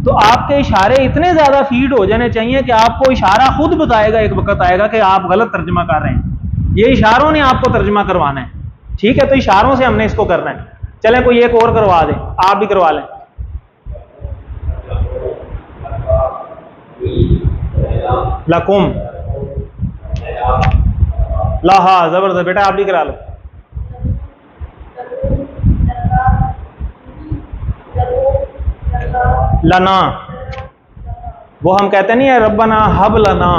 तो आपके इशारे इतने ज्यादा फीड हो जाने चाहिए कि आपको इशारा खुद बताएगा, एक वक्त आएगा कि आप गलत तर्जमा कर रहे हैं, ये इशारों ने आपको तर्जमा करवाना है। ठीक है, तो इशारों से हमने इसको करना है। चलें कोई एक और करवा दें, आप भी करवा लें। लकुम, लाहा, जबरदस्त बेटा, आप भी करा लो। लना, वो हम कहते नहीं है रब्बना हब लना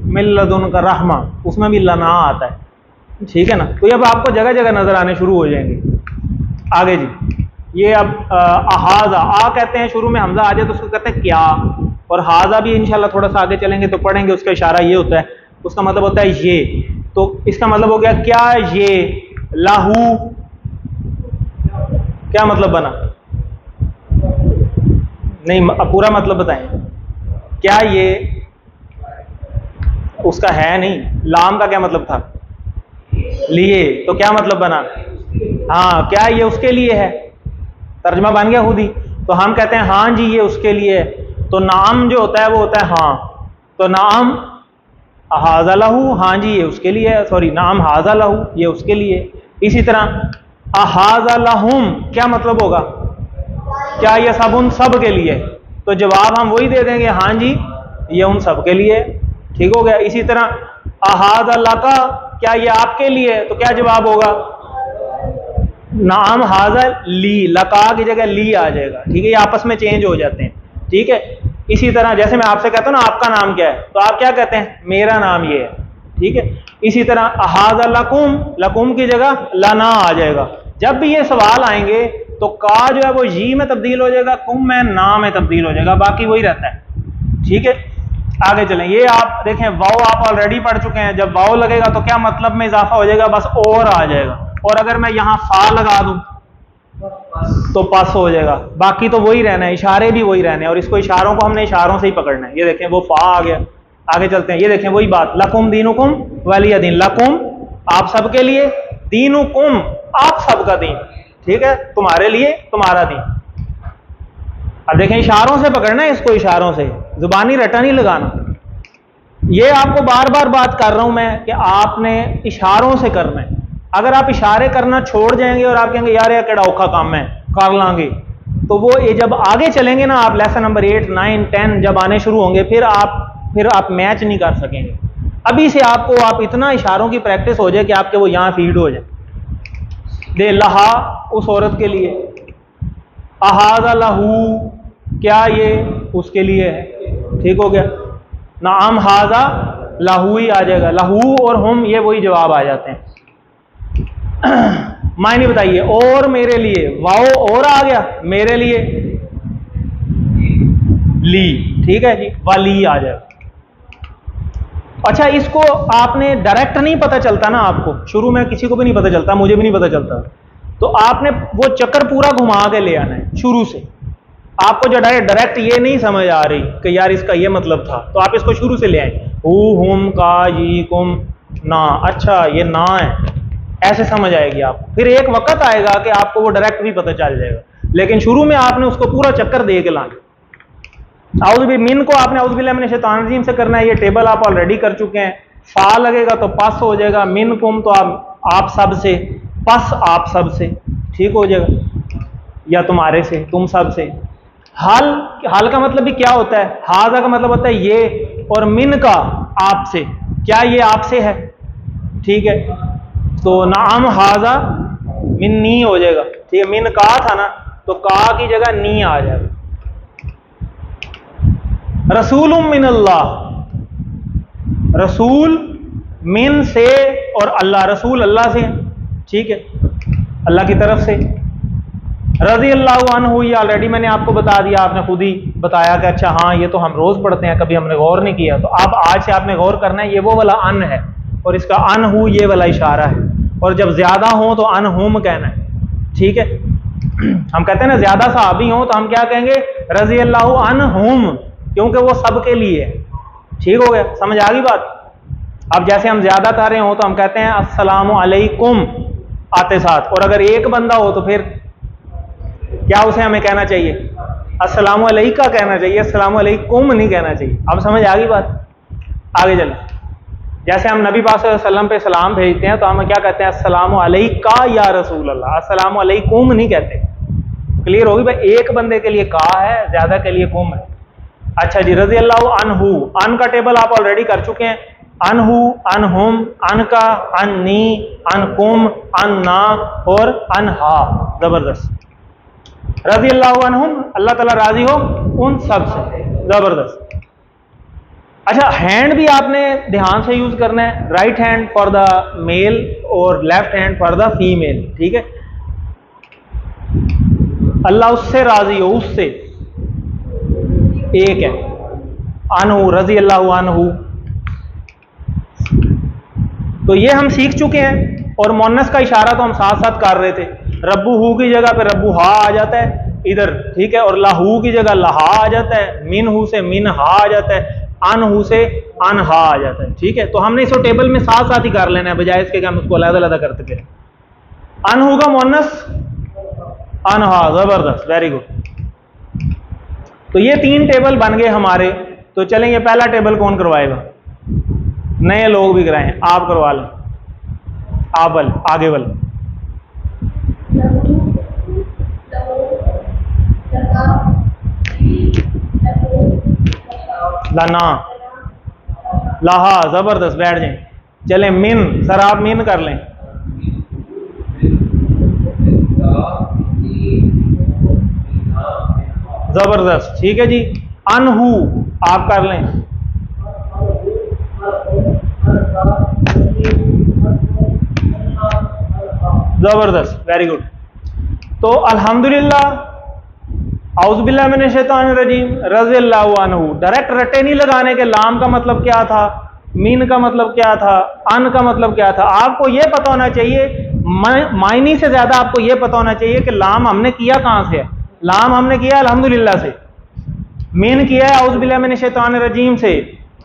मिन लदुनका रहमा, उसमें भी लना आता है। ठीक है ना, तो ये अब आपको जगह जगह नजर आने शुरू हो जाएंगे। आगे जी, ये अब हाजा, आ कहते हैं शुरू में हमजा आ जाए तो उसको कहते हैं क्या, और हाजा भी इंशाल्लाह थोड़ा सा आगे चलेंगे तो पढ़ेंगे, उसका इशारा ये होता है, उसका मतलब होता है ये। तो इसका मतलब हो गया क्या, ये लाहू, क्या मतलब बना, नहीं अब पूरा मतलब बताएं, क्या ये उसका है नहीं, लाम का क्या मतलब था, लिए, तो क्या मतलब बना, हाँ क्या ये उसके लिए है, तर्जमा बन गया खुद ही। तो हम कहते हैं हाँ जी ये उसके लिए है, तो नाम जो होता है वो होता है हाँ, तो नाम हाजा लहू, हाँ जी ये उसके लिए है, सॉरी नाम हाजा लहू ये उसके लिए। इसी तरह अहाजा लहुम क्या मतलब होगा, क्या ये सब उन सब के लिए, तो जवाब हम वही दे देंगे हाँ जी ये उन सब के लिए। ठीक हो गया। इसी तरह अहाजा लका, क्या ये आपके लिए, तो क्या जवाब होगा, नाम हाजा ली, लका की जगह ली आ जाएगा। ठीक है, ये आपस में चेंज हो जाते हैं। ठीक है, इसी तरह जैसे मैं आपसे कहता हूं ना आपका नाम क्या है, तो आप क्या कहते हैं, मेरा नाम ये है। ठीक है, इसी तरह हाजा लकुम, लकुम की जगह लना आ जाएगा। जब भी ये सवाल आएंगे तो का जो है वो जी में तब्दील हो जाएगा, कुम में ना में तब्दील हो जाएगा, बाकी वही रहता है। ठीक है, आगे चलें। ये आप देखें वाओ आप ऑलरेडी पढ़ चुके हैं, जब वाओ लगेगा तो क्या मतलब में इजाफा हो जाएगा, बस और आ जाएगा, और अगर मैं यहां फा लगा दूं तो पास हो जाएगा, बाकी तो वही रहना है, इशारे भी वही रहने हैं, और इसको इशारों को हमने इशारों से ही पकड़ना है। ये देखें वो फा आ गया। आगे चलते हैं, ये देखें वही बात, लकुम दीनुकुम वलिय दीन, लकुम आप सबके लिए, दीनुकुम आप सबका दीन। ठीक है, तुम्हारे लिए तुम्हारा दीन। अब देखें इशारों से पकड़ना है इसको, इशारों से, जुबानी रटा नहीं लगाना। ये आपको बार बार बात कर रहा हूं मैं कि आपने इशारों से करना है। अगर आप इशारे करना छोड़ जाएंगे और आप कहेंगे यार ये केड़ा औखा काम है कर लांगे, तो वो ये जब आगे चलेंगे ना, आप लेसन नंबर 8, 9, 10 जब आने शुरू होंगे, फिर आप मैच नहीं कर सकेंगे। अभी से आपको आप इतना इशारों की प्रैक्टिस हो जाए कि आपके वो यहां फीड हो जाए। दे लहा उस औरत के लिए, अहाजा लहू क्या ये उसके लिए है। ठीक हो गया, नाम हाजा लहू ही आ जाएगा, लहू और हम ये वही जवाब आ जाते हैं। मायने बताइए, और मेरे लिए, वाओ और आ गया, मेरे लिए ली। ठीक है जी, वाली आ जाएगा। अच्छा, इसको आपने डायरेक्ट नहीं पता चलता ना, आपको शुरू में किसी को भी नहीं पता चलता, मुझे भी नहीं पता चलता, तो आपने वो चक्कर पूरा घुमा के ले आना है शुरू से। आपको जो डायरेक्ट ये नहीं समझ आ रही कि यार इसका ये मतलब था, तो आप इसको शुरू से ले आए, हु हुम का जी कुम ना, अच्छा ये ना है, ऐसे समझ आएगी आप। फिर एक वक्त आएगा कि आपको वो डायरेक्ट भी पता चल जाएगा, लेकिन शुरू में आपने उसको पूरा चक्कर दे के लाना। मिन को आपने औज़ुबिल्लाहि मिनश शैतानिर रजीम से करना है, ये टेबल आप ऑलरेडी कर चुके हैं। फा लगेगा तो पस हो जाएगा, मिन कुम तो आप सब से, पस आप सब से, ठीक हो जाएगा, या तुम्हारे से, तुम सब से। हल का मतलब भी क्या होता है, हाजा का मतलब होता है ये, और मिन का आपसे, क्या ये आपसे है। ठीक है, तो नाम हाजा मिन नी हो जाएगा। ठीक है, मिन का था ना, तो का की जगह नी आ जाएगा। रसूल मिन अल्लाह, रसूल मिन से और अल्लाह, रसूल अल्लाह से, ठीक है, अल्लाह की तरफ से। रजी अल्लाह अन्हु ये ऑलरेडी मैंने आपको बता दिया, आपने खुद ही बताया कि अच्छा हाँ ये तो हम रोज पढ़ते हैं, कभी हमने गौर नहीं किया। तो अब आज से आपने गौर करना है, ये वो वाला अन है और इसका अन्हु ये वाला इशारा है, और जब ज्यादा हो तो अनहुम कहना है, ठीक है। हम कहते हैं ना ज्यादा सहाबी हो तो हम क्या कहेंगे, रजी अल्लाह अन्हुम, क्योंकि वो सबके लिए है। ठीक हो गया, समझ आ गई बात। अब जैसे हम ज्यादा तारे हो तो हम कहते हैं अस्सलामु अलैकुम आते साथ, और अगर एक बंदा हो तो फिर क्या उसे हमें कहना चाहिए, अस्सलामु अलैका कहना चाहिए, अस्सलामु अलैकुम नहीं कहना चाहिए। अब समझ आ गई बात। आगे चलें, जैसे हम नबी पाक सल्लल्लाहु अलैहि वसल्लम पे सलाम भेजते हैं तो हम क्या कहते हैं, अस्सलामु अलैका या रसूल अल्लाह, अस्सलामु अलैकुम नहीं कहते। क्लियर होगी भाई, एक बंदे के लिए का है, ज्यादा के लिए कुम है। अच्छा जी, रजी अल्लाह अनहु, अन का टेबल आप ऑलरेडी कर चुके हैं। अनहु, अनहुम, अनका, अन्नी, अनकुम, अन्ना और अनहा। जबरदस्त। रजी अल्लाह अनहुम, अल्लाह ताला राजी हो उन सब से। जबरदस्त। अच्छा, हैंड भी आपने ध्यान से यूज करना है, right hand for the male और left hand for the female, ठीक है। अल्लाह उससे राजी हो, उससे एक है, अनहु, रजी अल्लाह अनहु। तो ये हम सीख चुके हैं, और मोनस का इशारा तो हम साथ साथ कर रहे थे। रब्बू हु की जगह पे रब्बू हा आ जाता है इधर, ठीक है, और लाहू की जगह लहा आ जाता है, मिन हु से मिन हा आ जाता है, अनहु से अनहा आ जाता है, ठीक है। तो हमने इसको टेबल में साथ साथ ही कर लेना है, बजाय इसके कि हम उसको अलग अलग कर सके। अनहु का मोनस अनहा। जबरदस्त, वेरी गुड। तो ये 3 टेबल बन गए हमारे। तो चलेंगे, पहला टेबल कौन करवाएगा, नए लोग भी कराएं, आप करवा लें, आप वाले आगे वाले। लना, लाहा। जबरदस्त, बैठ जाएं। चलें, मिन, सर आप मिन कर लें। जबरदस्त, ठीक है जी। अनहु आप कर लें। जबरदस्त, वेरी गुड। तो अल्हम्दुलिल्लाह, औज़ुबिल्लाह मिनश शैतानिर रजीम, रज़ियल्लाहु अन्हु। डायरेक्ट रटे नहीं लगाने के, लाम का मतलब क्या था, मीन का मतलब क्या था, अन का मतलब क्या था। आपको यह पता होना चाहिए, मायनी से ज्यादा आपको यह पता होना चाहिए कि लाम हमने किया कहां से है। लाम हमने किया अल्हम्दुलिल्लाह से, मीन किया है औज़ुबिल्लाह मिनश शैतानिर रजीम से,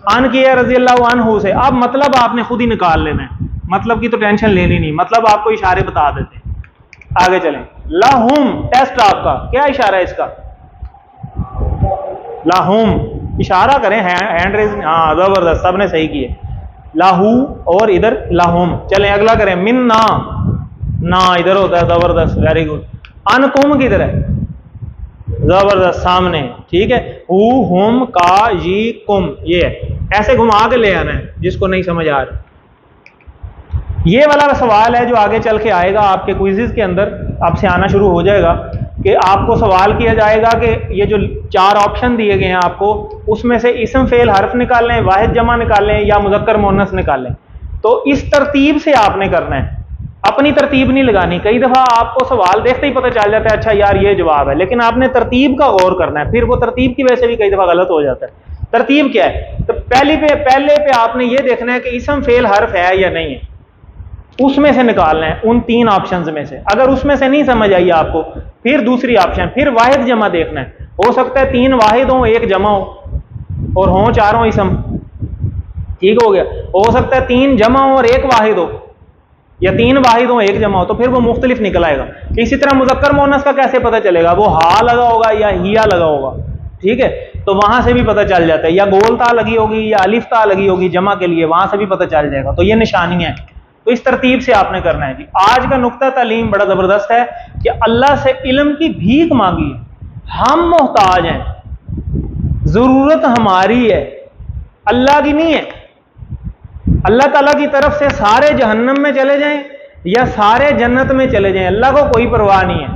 अन किया है रज़ियल्लाहु अन्हु से। अब मतलब आपने खुद ही निकाल लेना है, मतलब की तो टेंशन लेनी नहीं, मतलब आपको इशारे बता देते हैं। आगे चलें, लाहुम, टेस्ट आपका क्या इशारा है इसका, लाहुम, इशारा करें, हैंड रेज। हाँ जबरदस्त, सबने सही किए, लाहू और इधर लाहुम। चलें अगला करें, मिन्ना, ना इधर होता है। जबरदस्त, वेरी गुड। अनकुम किधर है, जबरदस्त, सामने, ठीक है। हु, हुम, का, जी, कुम, ये है। ऐसे घुमा के ले आना है जिसको नहीं समझ आ रहा। ये वाला सवाल है जो आगे चल के आएगा आपके क्विज़ेस के अंदर, आपसे आना शुरू हो जाएगा कि आपको सवाल किया जाएगा कि ये जो 4 ऑप्शन दिए गए हैं आपको, उसमें से इसम फेल हर्फ निकालें, वाहिद जमा निकालें या मुज़क्कर मुअन्नस निकालें। तो इस तरतीब से आपने करना है, अपनी तरतीब नहीं लगानी। कई दफ़ा आपको सवाल देखते ही पता चल जाता है अच्छा यार ये जवाब है, लेकिन आपने तरतीब का गौर करना है, फिर वो तरतीब की वजह से भी कई दफ़ा गलत हो जाता है। तरतीब क्या है, तो पहले पे आपने ये देखना है कि इसम फेल हर्फ है या नहीं है, उसमें से निकालना है, उन 3 ऑप्शंस में से। अगर उसमें से नहीं समझ आई आपको, फिर दूसरी ऑप्शन, फिर वाहिद जमा देखना है। हो सकता है 3 वाहिद हो, 1 जमा हो, और हो 4 इसम, ठीक हो गया। हो सकता है 3 जमा हो और 1 वाहिद हो, या 3 वाहिद हो 1 जमा हो, तो फिर वो मुख्तलिफ निकल आएगा। इसी तरह मुज़क्कर मुअन्नस का कैसे पता चलेगा, वो हा लगा होगा या हिया लगा होगा, ठीक है, तो वहां से भी पता चल जाता है, या गोल ता लगी होगी या अलिफ ता लगी होगी जमा के लिए, वहां से भी पता चल जाएगा। तो ये निशानियां हैं, तो इस तरतीब से आपने करना है जी। आज का नुक्ता तालीम बड़ा जबरदस्त है कि अल्लाह से इल्म की भीख मांगी है, हम मोहताज हैं, जरूरत हमारी है, अल्लाह की नहीं है। अल्लाह ताला की तरफ से सारे जहन्नम में चले जाएं या सारे जन्नत में चले जाएं, अल्लाह को कोई परवाह नहीं है।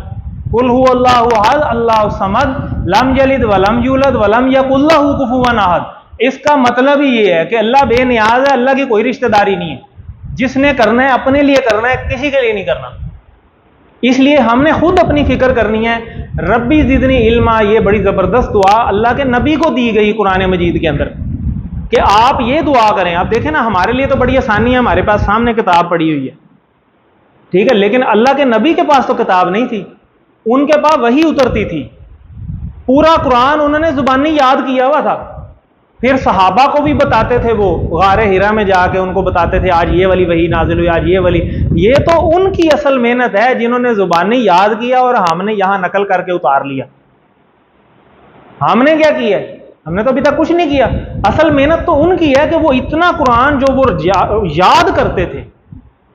कुल हु अल्लाहु अहद अल्लाहु समद लम यलिद वलम यूलद वलम यकुल लहु कुफुवन अहद। इसका मतलब ही ये है कि अल्लाह बेनियाज है, अल्लाह की कोई रिश्तेदारी नहीं है। जिसने करना है अपने लिए करना है, किसी के लिए नहीं करना। इसलिए हमने खुद अपनी फिक्र करनी है। रब्बी ज़िदनी इल्मा, ये बड़ी ज़बरदस्त दुआ अल्लाह के नबी को दी गई कुरान मजीद के अंदर, कि आप ये दुआ करें। आप देखें ना, हमारे लिए तो बड़ी आसानी है, हमारे पास सामने किताब पड़ी हुई है, ठीक है, लेकिन अल्लाह के नबी के पास तो किताब नहीं थी, उनके पास वही उतरती थी। पूरा कुरान उन्होंने जुबानी याद किया हुआ था। फिर सहाबा को भी बताते थे, वो गारे हिरा में जाके उनको बताते थे आज ये वाली वही नाजिल हुई, आज ये वाली। ये तो उनकी असल मेहनत है जिन्होंने जुबानी याद किया और हमने यहां नकल करके उतार लिया। हमने क्या किया? हमने तो अभी तक कुछ नहीं किया। असल मेहनत तो उनकी है कि वो इतना कुरान जो वो याद करते थे।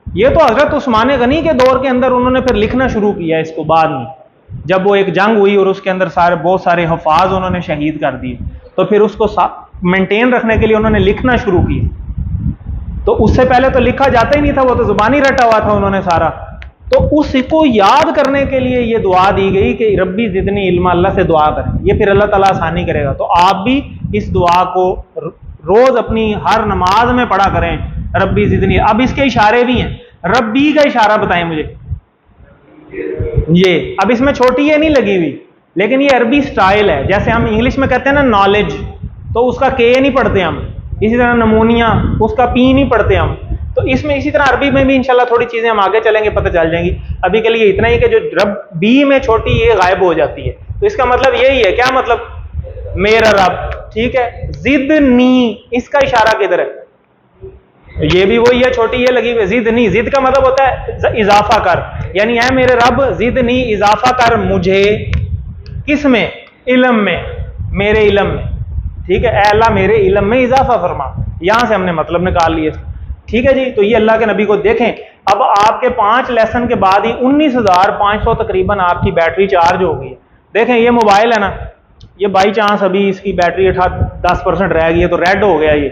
ये तो हजरत उस्मान गनी के दौर के अंदर उन्होंने फिर लिखना शुरू किया इसको, बाद में जब वो एक जंग हुई और उसके अंदर बहुत सारे हफाज उन्होंने शहीद कर दिए, तो फिर उसको मेंटेन रखने के लिए उन्होंने लिखना शुरू किया। तो उससे पहले तो लिखा जाता ही नहीं था, वो तो जुबानी रटा हुआ था उन्होंने सारा। तो उसको याद करने के लिए ये दुआ दी गई कि रब्बी ज़िदनी इल्मा, अल्लाह से दुआ करें, ये फिर अल्लाह ताला आसानी करेगा। तो आप भी इस दुआ को रोज अपनी हर नमाज में पढ़ा करें, रब्बी ज़िदनी। अब इसके इशारे भी हैं, रब्बी का इशारा बताएं मुझे। ये अब इसमें छोटी ये नहीं लगी हुई, लेकिन ये अरबी स्टाइल है। जैसे हम इंग्लिश में कहते हैं ना नॉलेज, तो उसका के नहीं पढ़ते हम, इसी तरह नमूनिया, उसका पी नहीं पढ़ते हम। तो इसमें इसी तरह अरबी में भी इंशाल्लाह थोड़ी चीजें हम आगे चलेंगे पता चल जाएंगी। अभी के लिए इतना ही कि जो रब बी में छोटी ये गायब हो जाती है, तो इसका मतलब यही है। क्या मतलब? मेरा रब, ठीक है। जिद नी, इसका इशारा किधर है? ये भी वही है, छोटी ये लगी हुई। जिद नी, जिद का मतलब होता है इजाफा कर, यानी है मेरे रब जिद नी, इजाफा कर मुझे। किस में? इल्म में, मेरे इल्म में, ठीक है। ऐ अल्लाह मेरे इल्म में इजाफा फरमा। यहां से हमने मतलब निकाल लिए, ठीक है जी। तो ये अल्लाह के नबी को देखें। अब आपके 5 लेसन के बाद ही 19,500 तकरीबन आपकी बैटरी चार्ज हो गई है। देखें ये मोबाइल है ना, ये बाई चांस अभी इसकी बैटरी 10% रह गई है, तो रेड हो गया ये।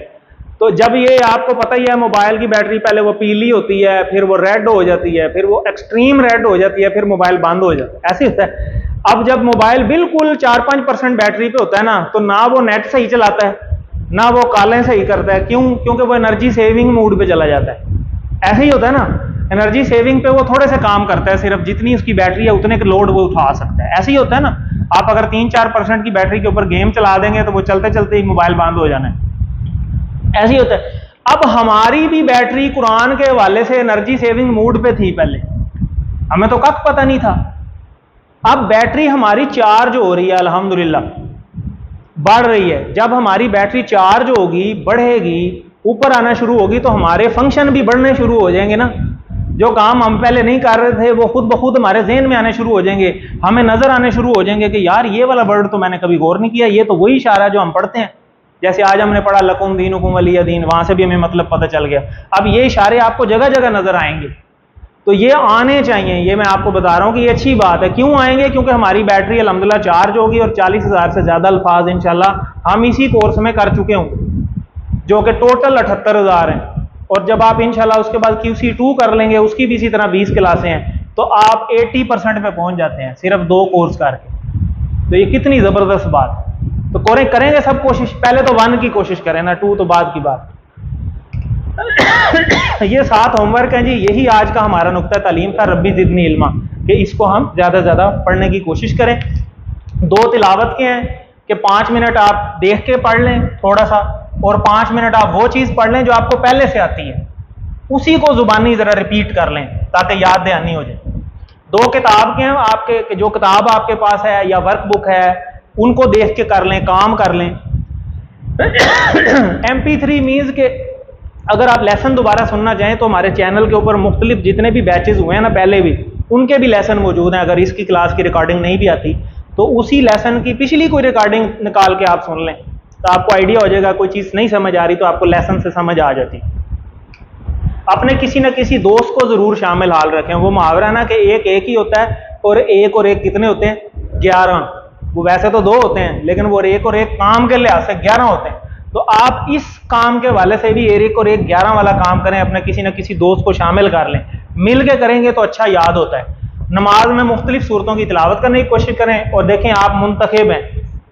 तो जब ये आपको पता ही है मोबाइल की बैटरी पहले वो पीली होती है, फिर वो रेड हो जाती है, फिर वो एक्सट्रीम रेड हो जाती है, फिर मोबाइल बंद हो जाता है, ऐसे होता है। अब जब मोबाइल बिल्कुल 4-5% बैटरी पे होता है ना, तो ना वो नेट सही चलाता है, ना वो कॉलें सही करता है। क्यों? क्योंकि वो एनर्जी सेविंग मोड पे चला जाता है। ऐसे ही होता है ना, एनर्जी सेविंग पे वो थोड़े से काम करता है, सिर्फ जितनी उसकी बैटरी है उतने के लोड वो उठा सकता है। ऐसे ही होता है ना, आप अगर 3-4% की बैटरी के ऊपर गेम चला देंगे तो वो चलते चलते ही मोबाइल बंद हो जाना है। ऐसे ही होता है। अब हमारी भी बैटरी कुरान के हवाले से एनर्जी सेविंग मोड पे थी पहले, हमें तो कब पता नहीं था। अब बैटरी हमारी चार्ज हो रही है, अल्हम्दुलिल्लाह बढ़ रही है। जब हमारी बैटरी चार्ज होगी, बढ़ेगी, ऊपर आना शुरू होगी, तो हमारे फंक्शन भी बढ़ने शुरू हो जाएंगे ना। जो काम हम पहले नहीं कर रहे थे वो खुद ब खुद हमारे ज़हन में आने शुरू हो जाएंगे, हमें नजर आने शुरू हो जाएंगे कि यार ये वाला वर्ड तो मैंने कभी गौर नहीं किया, ये तो वही इशारा जो हम पढ़ते हैं। जैसे आज हमने पढ़ा लकुम दीनुकुम वलिय दीन, वहां से भी हमें मतलब पता चल गया। अब ये इशारे आपको जगह जगह नजर आएंगे, तो ये आने चाहिए। ये मैं आपको बता रहा हूं कि ये अच्छी बात है। क्यों आएंगे? क्योंकि हमारी बैटरी अल्हम्दुलिल्लाह चार्ज होगी और 40,000 से ज्यादा अल्फाज इंशाल्लाह हम इसी कोर्स में कर चुके होंगे, जो कि टोटल 78,000 हैं। और जब आप इंशाल्लाह उसके बाद QC2 कर लेंगे, उसकी भी इसी तरह 20 क्लासें हैं, तो आप 80% पे पहुंच जाते हैं सिर्फ 2 कोर्स करके। तो ये कितनी जबरदस्त बात है। तो करेंगे सब कोशिश, पहले तो 1 की कोशिश करें ना, 2 तो बाद की बात। ये 7 होमवर्क हैं जी, यही आज का हमारा नुक्ता तालीम था, रब्बी ज़िदनी इल्मा, कि इसको हम ज़्यादा से ज़्यादा पढ़ने की कोशिश करें। 2 तिलावत के हैं कि 5 मिनट आप देख के पढ़ लें थोड़ा सा, और 5 मिनट आप वो चीज़ पढ़ लें जो आपको पहले से आती है, उसी को जुबानी ज़रा रिपीट कर लें ताकि याद दहानी हो जाए। 2 किताब के हैं आपके, जो किताब आपके पास है या वर्क बुक है, उनको देख के कर लें, काम कर लें। MP3 मीन्स के अगर आप लेसन दोबारा सुनना चाहें तो हमारे चैनल के ऊपर मुख्तलिफ जितने भी बैचेज हुए हैं ना पहले भी, उनके भी लेसन मौजूद हैं। अगर इसकी क्लास की रिकॉर्डिंग नहीं भी आती तो उसी लेसन की पिछली कोई रिकॉर्डिंग निकाल के आप सुन लें, तो आपको आइडिया हो जाएगा। कोई चीज़ नहीं समझ आ रही तो आपको लेसन से समझ आ जाती। अपने किसी न किसी दोस्त को ज़रूर शामिल हाल रखें। वो मुहावरा ना कि एक ही होता है और एक कितने होते हैं? 11। वो वैसे तो 2 होते हैं, लेकिन वो एक काम के लिहाज से 11 होते हैं। तो आप इस काम के वाले से भी एक 11 वाला काम करें, अपने किसी न किसी दोस्त को शामिल कर लें, मिल के करेंगे तो अच्छा याद होता है। नमाज में मुख्तलिफ सूरतों की तिलावत करने की कोशिश करें। और देखें आप मुंतखब हैं,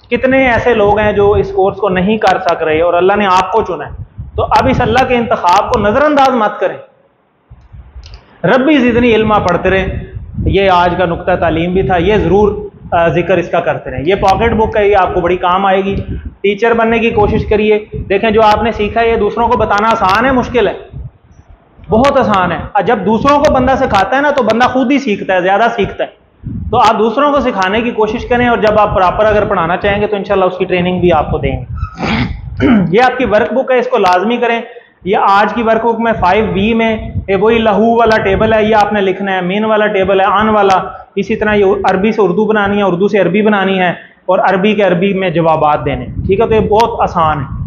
कितने ऐसे लोग हैं जो इस कोर्स को नहीं कर सक रहे और अल्लाह ने आपको चुना है। तो अब इस अल्लाह के इंतखाब को नजरअंदाज मत करें, रब्बी ज़िदनी इल्मा पढ़ते रहें। ये आज का नुक्ता तालीम भी था, ये ज़रूर जिक्र इसका करते रहें। ये पॉकेट बुक है, ये आपको बड़ी काम आएगी। टीचर बनने की कोशिश करिए। देखें जो आपने सीखा है ये दूसरों को बताना आसान है मुश्किल है? बहुत आसान है। और जब दूसरों को बंदा सिखाता है ना तो बंदा खुद ही सीखता है, ज़्यादा सीखता है। तो आप दूसरों को सिखाने की कोशिश करें, और जब आप प्रॉपर अगर पढ़ाना चाहेंगे तो इंशाल्लाह उसकी ट्रेनिंग भी आपको देंगे। ये आपकी वर्कबुक है, इसको लाजमी करें। ये आज की वर्कबुक में 5B में ये वही लहू वाला टेबल है, ये आपने लिखना है। मीन वाला टेबल है, आन वाला। इसी तरह ये अरबी से उर्दू बनानी है, उर्दू से अरबी बनानी है, और अरबी के अरबी में जवाबात देने। ठीक है, तो ये बहुत आसान है।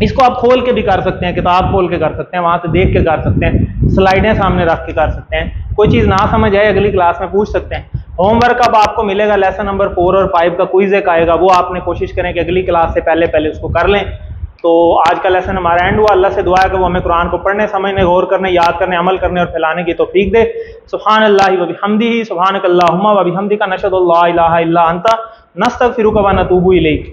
इसको आप खोल के भी कर सकते हैं, किताब खोल के कर सकते हैं, वहां से देख के कर सकते हैं, स्लाइडें सामने रख के कर सकते हैं। कोई चीज़ ना समझ आए अगली क्लास में पूछ सकते हैं। होमवर्क अब आपको मिलेगा, लेसन नंबर 4 और 5 का क्विज एक आएगा, वो आपने कोशिश करें कि अगली क्लास से पहले पहले उसको कर लें। तो आज का लेसन हमारा एंड हुआ। अल्लाह से दुआ है कि वो हमें कुरान को पढ़ने, समझने, गौर करने, याद करने, अमल करने और फैलाने की तौफीक दे। सुब्हानल्लाहि व बिहम्दिही, सुब्हानकल्लाहुम्मा व बिहम्दिका, नशहदु अल्ला इलाहा इल्ला अंता, नस्तगफिरुका व नतूबु इलैक।